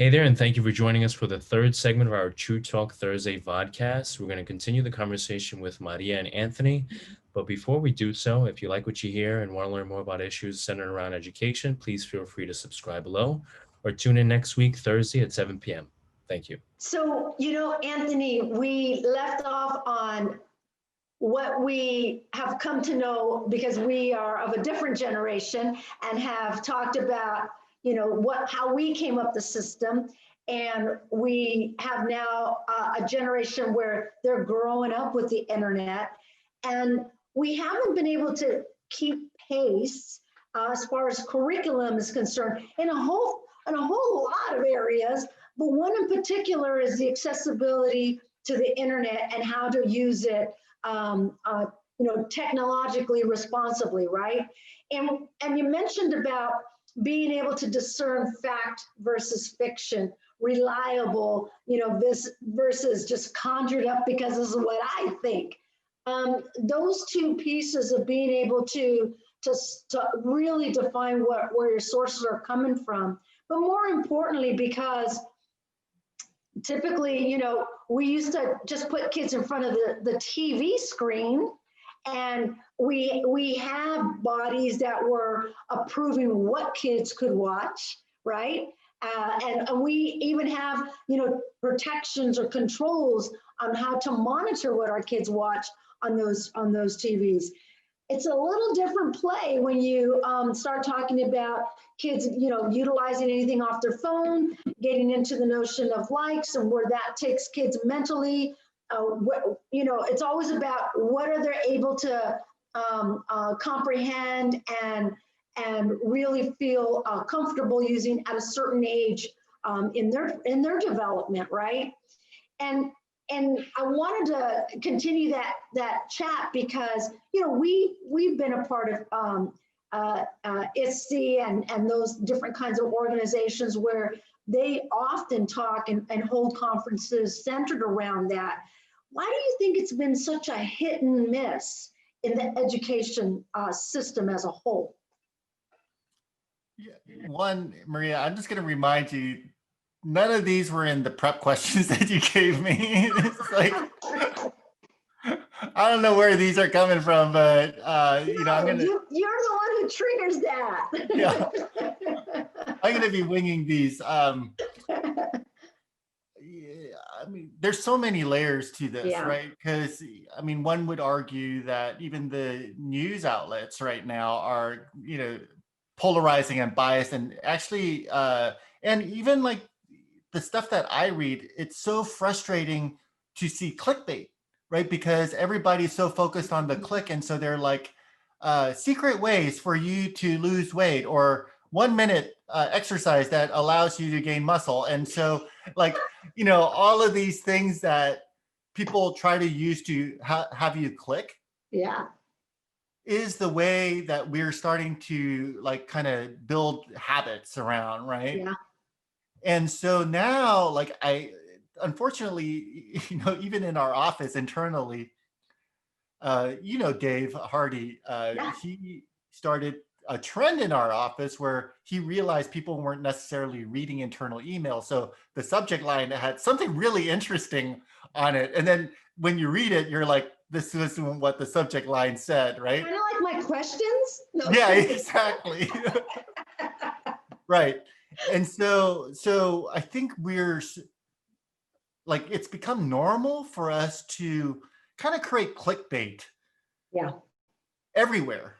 Hey there, and thank you for joining us for the third segment of our True Talk Thursday vodcast. We're going to continue the conversation with Maria and Anthony. But before we do so, if you like what you hear and want to learn more about issues centered around education, please feel free to subscribe below or tune in next week, Thursday at 7 p.m. Thank you. So, Anthony, we left off on what we have come to know because we are of a different generation and have talked about, how we came up the system. And we have now a generation where they're growing up with the internet. And we haven't been able to keep pace as far as curriculum is concerned in a whole lot of areas. But one in particular is the accessibility to the internet and how to use it, technologically responsibly, right? And you mentioned about being able to discern fact versus fiction, reliable, this versus just conjured up because this is what I think. Those two pieces of being able to really define where your sources are coming from, but more importantly, because typically, we used to just put kids in front of the TV screen, and we have bodies that were approving what kids could watch, right? And we even have, protections or controls on how to monitor what our kids watch on those TVs. It's a little different play when you start talking about kids, utilizing anything off their phone, getting into the notion of likes and where that takes kids mentally. It's always about what are they able to comprehend and really feel comfortable using at a certain age in their development, right? And I wanted to continue that chat because we've been a part of ISC and those different kinds of organizations where they often talk and hold conferences centered around that. Why do you think it's been such a hit and miss in the education system as a whole? Yeah. One, Maria, I'm just going to remind you, none of these were in the prep questions that you gave me. It's like, I don't know where these are coming from, but I'm gonna. You're the one who triggers that. Yeah, I'm gonna be winging these. I mean, there's so many layers to this, right? Because one would argue that even the news outlets right now are, polarizing and biased, and actually, and even like the stuff that I read, it's so frustrating to see clickbait, right? Because everybody's so focused on the click. And so they're like secret ways for you to lose weight, or 1 minute exercise that allows you to gain muscle. And so all of these things that people try to use to have you click. Yeah. Is the way that we're starting to kind of build habits around, right? Yeah. And so now, unfortunately, even in our office internally, Dave Hardy, he started a trend in our office where he realized people weren't necessarily reading internal emails. So the subject line had something really interesting on it. And then when you read it, you're like, this isn't what the subject line said, right? Kind of like my questions. No. Yeah, exactly. Right. And so I think we're it's become normal for us to kind of create clickbait. Yeah. Everywhere.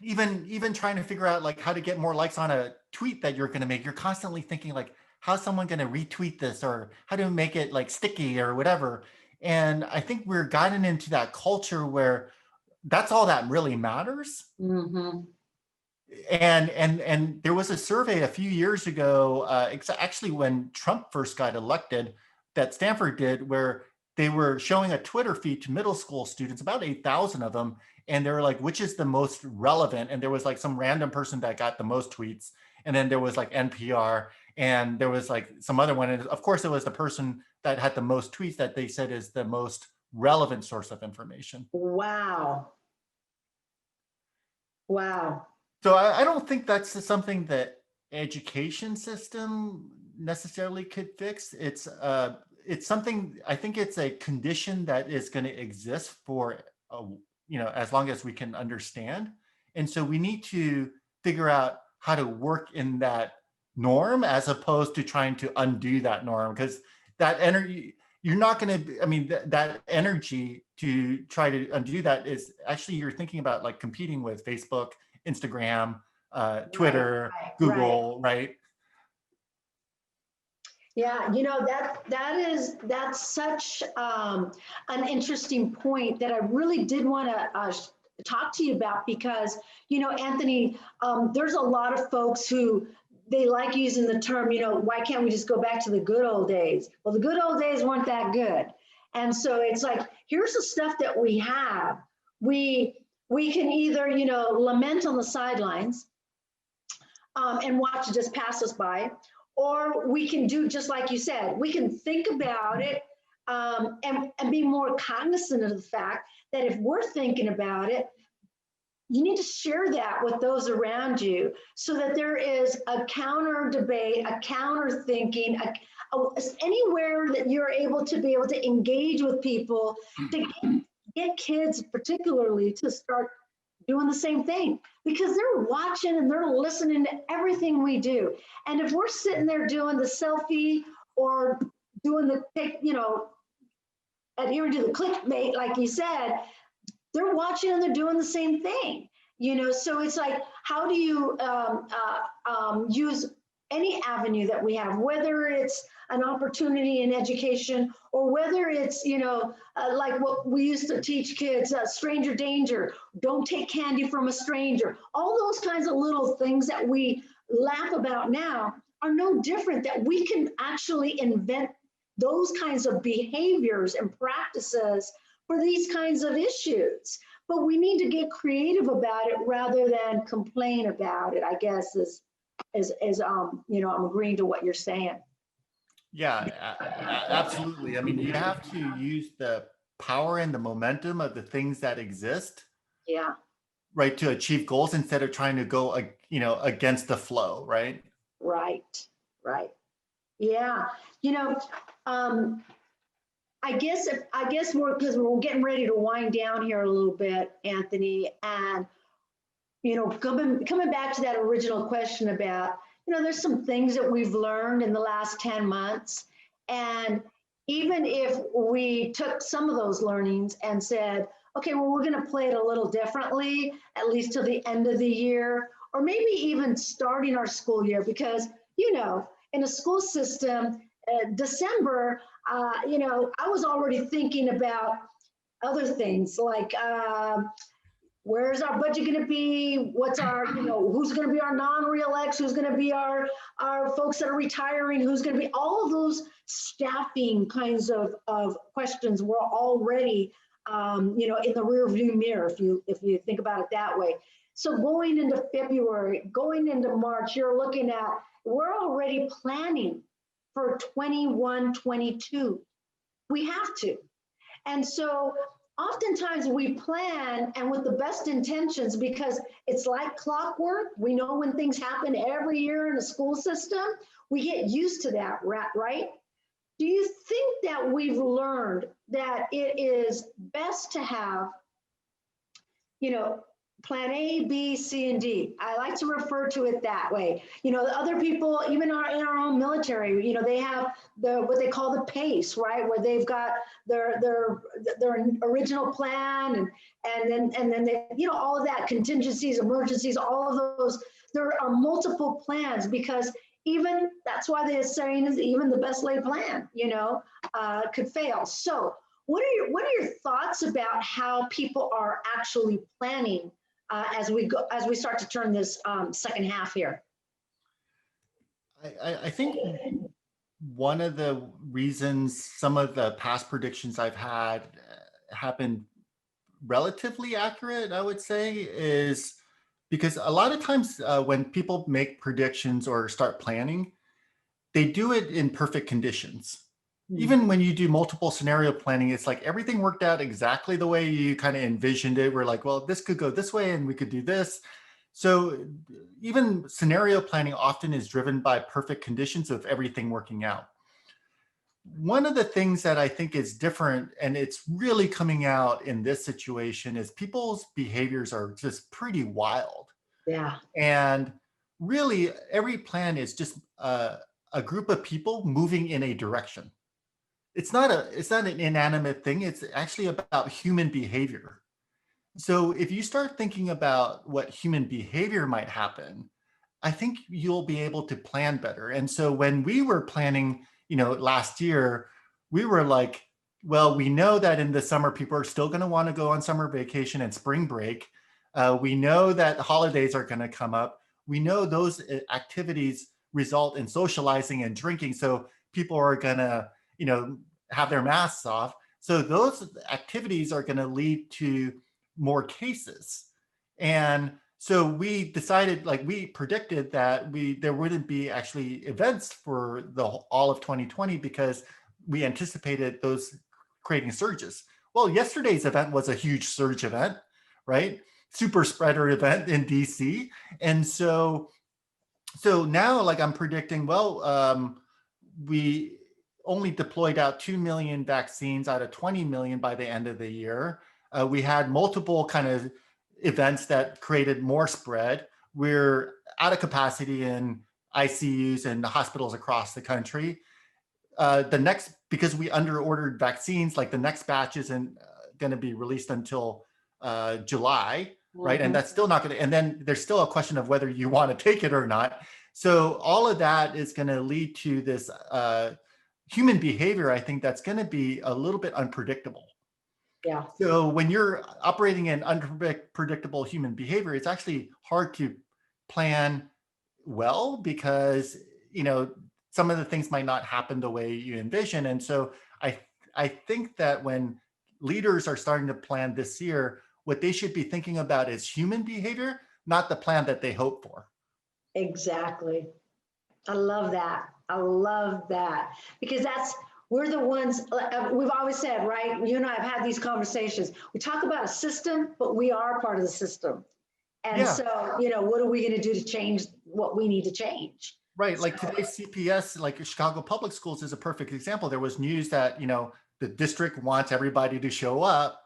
Even trying to figure out how to get more likes on a tweet that you're going to make. You're constantly thinking how's someone going to retweet this, or how to make it sticky or whatever. And I think we're gotten into that culture where that's all that really matters. Mm-hmm. And there was a survey a few years ago, actually when Trump first got elected, that Stanford did, where they were showing a Twitter feed to middle school students, about 8,000 of them, and they were like, which is the most relevant? And there was some random person that got the most tweets, and then there was NPR, and there was some other one, and of course it was the person that had the most tweets that they said is the most relevant source of information. Wow. So I don't think that's something that education system necessarily could fix. It's something, I think it's a condition that is going to exist for, as long as we can understand. And so we need to figure out how to work in that norm as opposed to trying to undo that norm, because that energy, you're not going to, that energy to try to undo that is actually, you're thinking about like competing with Facebook, Instagram, Twitter, Google, right? Yeah, that's such an interesting point that I really did want to talk to you about, because, Anthony, there's a lot of folks who they like using the term, why can't we just go back to the good old days? Well, the good old days weren't that good. And so it's like, here's the stuff that we have. We can either, lament on the sidelines and watch it just pass us by, or we can do just like you said, we can think about it and be more cognizant of the fact that if we're thinking about it, you need to share that with those around you so that there is a counter debate, a counter thinking, anywhere that you're able to engage with people to get kids particularly to start doing the same thing, because they're watching and they're listening to everything we do. And if we're sitting there doing the selfie or doing the, adhering to the clickbait, like you said, they're watching and they're doing the same thing, so it's like, how do you use any avenue that we have, whether it's an opportunity in education or whether it's, like what we used to teach kids, stranger danger, don't take candy from a stranger. All those kinds of little things that we laugh about now are no different, that we can actually invent those kinds of behaviors and practices for these kinds of issues. But we need to get creative about it rather than complain about it, I guess, is I'm agreeing to what you're saying. Yeah, absolutely. You have to use the power and the momentum of the things that exist. Yeah. Right, to achieve goals instead of trying to go, against the flow, right? Right. Yeah. I guess more because we're getting ready to wind down here a little bit, Anthony, and coming back to that original question about, there's some things that we've learned in the last 10 months. And even if we took some of those learnings and said, okay, well, we're going to play it a little differently, at least till the end of the year, or maybe even starting our school year, because, in a school system, December, I was already thinking about other things like, where's our budget going to be? What's our, who's going to be our non-reelects? Who's going to be our folks that are retiring? Who's going to be, all of those staffing kinds of questions were already, in the rear view mirror, if you think about it that way. So going into February, going into March, you're looking at, we're already planning for 21, 22. We have to. And so oftentimes we plan and with the best intentions, because it's like clockwork. We know when things happen every year in the school system, we get used to that, right? Do you think that we've learned that it is best to have, plan A, B, C, and D? I like to refer to it that way. Other people, even in our own military, they have what they call the PACE, right? Where they've got their original plan and then they, all of that, contingencies, emergencies, all of those. There are multiple plans, because even that's why they're saying is even the best laid plan, could fail. So what are your thoughts about how people are actually planning as we start to turn this second half here? I think one of the reasons some of the past predictions I've had have been relatively accurate, I would say, is because a lot of times when people make predictions or start planning, they do it in perfect conditions. Even when you do multiple scenario planning, it's like everything worked out exactly the way you kind of envisioned it. We're like, well, this could go this way and we could do this. So even scenario planning often is driven by perfect conditions of everything working out. One of the things that I think is different, and it's really coming out in this situation, is people's behaviors are just pretty wild. Yeah. And really, every plan is just a group of people moving in a direction. It's not an inanimate thing. It's actually about human behavior. So if you start thinking about what human behavior might happen, I think you'll be able to plan better. And so when we were planning, last year, we were like, well, we know that in the summer, people are still going to want to go on summer vacation and spring break. We know that holidays are going to come up. We know those activities result in socializing and drinking. So people are going to, have their masks off. So those activities are going to lead to more cases. And so we decided, like we predicted that there wouldn't be actually events for all of 2020 because we anticipated those creating surges. Well, yesterday's event was a huge surge event, right? Super spreader event in DC. And so now, like I'm predicting, we only deployed out 2 million vaccines out of 20 million by the end of the year. We had multiple kind of events that created more spread. We're out of capacity in ICUs and hospitals across the country. Because we under-ordered vaccines, like the next batch isn't going to be released until July, right? And that's still not going to, and then there's still a question of whether you want to take it or not. So all of that is going to lead to this human behavior, I think, that's going to be a little bit unpredictable. Yeah. So when you're operating in unpredictable human behavior, it's actually hard to plan well because, some of the things might not happen the way you envision. And so I think that when leaders are starting to plan this year, what they should be thinking about is human behavior, not the plan that they hope for. Exactly. I love that. I love that because we're the ones, we've always said, right? You and I have had these conversations. We talk about a system, but we are part of the system. And so, what are we going to do to change what we need to change? Right. Like today's CPS, like Chicago Public Schools is a perfect example. There was news that, the district wants everybody to show up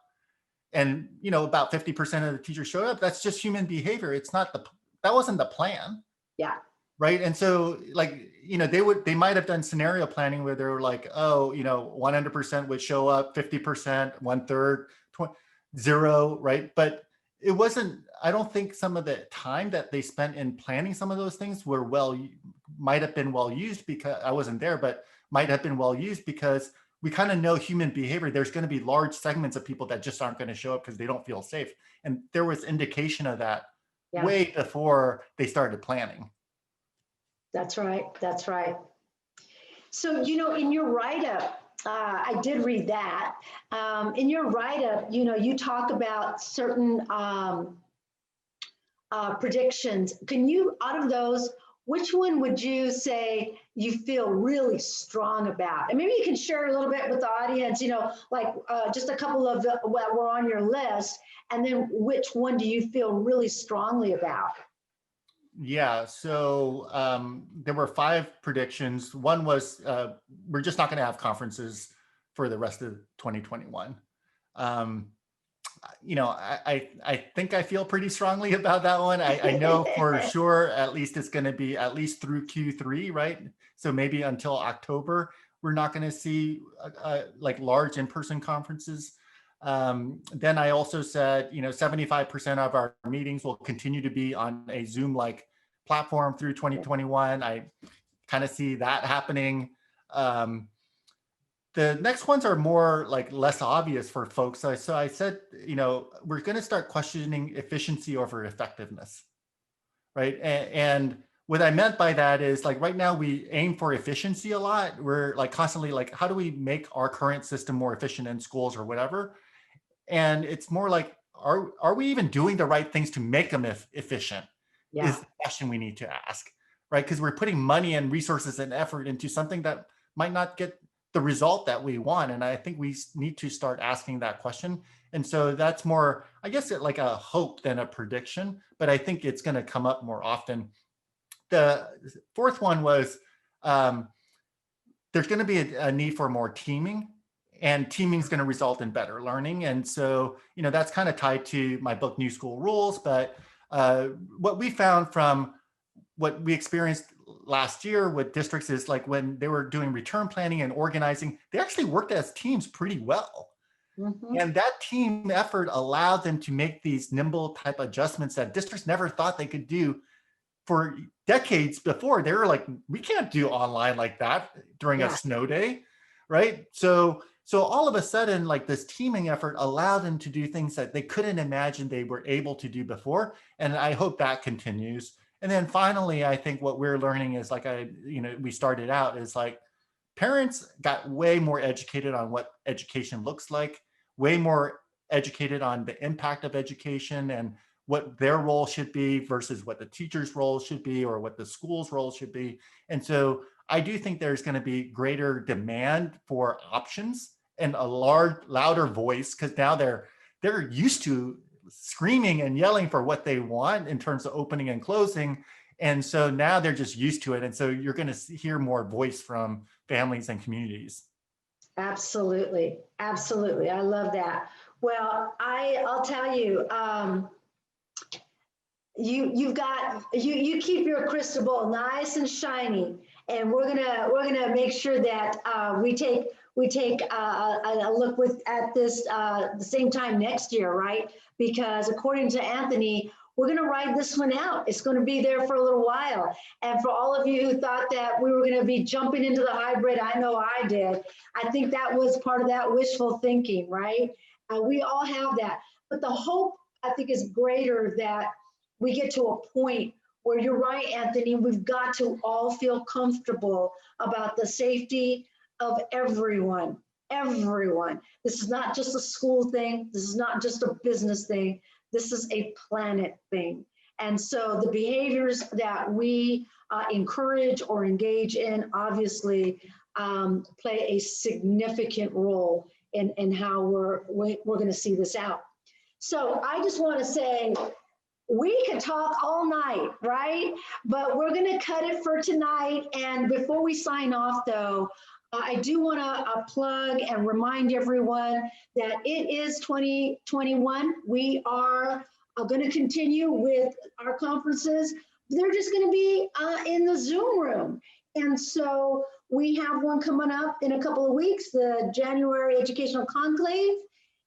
and, about 50% of the teachers showed up. That's just human behavior. That wasn't the plan. Yeah. Right. And so they might have done scenario planning where they were like, 100% would show up, 50%, 1/3, 0. Right. But it wasn't, I don't think some of the time that they spent in planning some of those things might have been well used, because I wasn't there, but might have been well used because we kind of know human behavior. There's going to be large segments of people that just aren't going to show up because they don't feel safe. And there was indication of that way before they started planning. That's right. That's right. So, in your write-up, I did read that. In your write-up, you talk about certain predictions. Out of those, which one would you say you feel really strong about? And maybe you can share a little bit with the audience, just a couple of what were on your list, and then which one do you feel really strongly about? Yeah, so there were 5 predictions. One was we're just not going to have conferences for the rest of 2021. I think I feel pretty strongly about that one. I know for sure, at least it's going to be at least through Q3, right? So maybe until October, we're not going to see like large in-person conferences. Then I also said, 75% of our meetings will continue to be on a Zoom-like platform through 2021. I kind of see that happening. The next ones are more like less obvious for folks. So I said, we're going to start questioning efficiency over effectiveness, right? And what I meant by that is, like, right now we aim for efficiency a lot. We're like constantly like, how do we make our current system more efficient in schools or whatever? And it's more like, are we even doing the right things to make them efficient? Yeah. Is the question we need to ask, right? Because we're putting money and resources and effort into something that might not get the result that we want. And I think we need to start asking that question. And so that's more, I guess, like a hope than a prediction, but I think it's going to come up more often. The fourth one was there's going to be a need for more teaming, and teaming is going to result in better learning. And so, that's kind of tied to my book, New School Rules. But what we found from what we experienced last year with districts is like when they were doing return planning and organizing, they actually worked as teams pretty well. Mm-hmm. And that team effort allowed them to make these nimble type adjustments that districts never thought they could do. For decades before, they were like, we can't do online like that during a snow day, right? So all of a sudden, like this teaming effort allowed them to do things that they couldn't imagine they were able to do before. And I hope that continues. And then finally, I think what we're learning is like we started out is like parents got way more educated on what education looks like, way more educated on the impact of education and what their role should be versus what the teacher's role should be or what the school's role should be. And so I do think there's going to be greater demand for options and a louder voice, because now they're used to screaming and yelling for what they want in terms of opening and closing. And so now they're just used to it. And so you're going to hear more voice from families and communities. Absolutely. Absolutely. I love that. Well, I'll tell you, you keep your crystal ball nice and shiny, and we're gonna make sure that we take a look at this the same time next year, right? Because according to Anthony, we're gonna ride this one out. It's gonna be there for a little while. And for all of you who thought that we were gonna be jumping into the hybrid, I know I did. I think that was part of that wishful thinking, right? We all have that, but the hope, I think, is greater that we get to a point where, you're right, Anthony, we've got to all feel comfortable about the safety of everyone. This is not just a school thing. This is not just a business thing. This is a planet thing. And so the behaviors that we encourage or engage in obviously play a significant role in how we're going to see this out. So I just want to say, we could talk all night, right? But we're going to cut it for tonight. And before we sign off, though, I do want to plug and remind everyone that it is 2021. We are going to continue with our conferences. They're just going to be in the Zoom room. And so we have one coming up in a couple of weeks, the January Educational Conclave.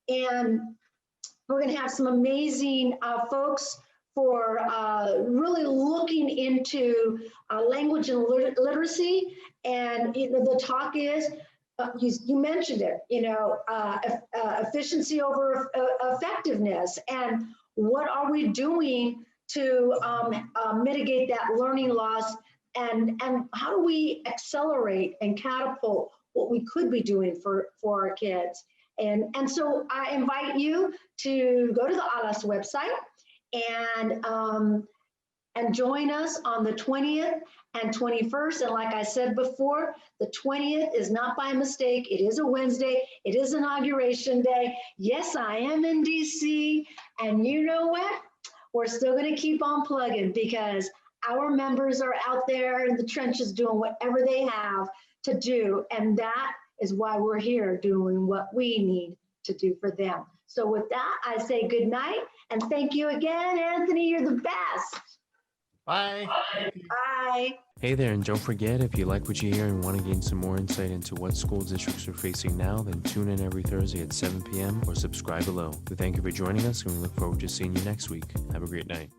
And we're going to have some amazing folks for really looking into language and literacy. And the talk is, you mentioned it, efficiency over effectiveness. And what are we doing to mitigate that learning loss? And how do we accelerate and catapult what we could be doing for our kids? And so I invite you to go to the ALAS website and join us on the 20th and 21st. And like I said before, the 20th is not by mistake. It is a Wednesday. It is Inauguration Day. Yes, I am in DC. And you know what? We're still going to keep on plugging, because our members are out there in the trenches doing whatever they have to do. And that is why we're here, doing what we need to do for them. So with that, I say good night and thank you again, Anthony. You're the best. Bye. Bye. Hey there, and don't forget, if you like what you hear and want to gain some more insight into what school districts are facing now, then tune in every Thursday at 7 p.m. or subscribe below. We thank you for joining us, and we look forward to seeing you next week. Have a great night.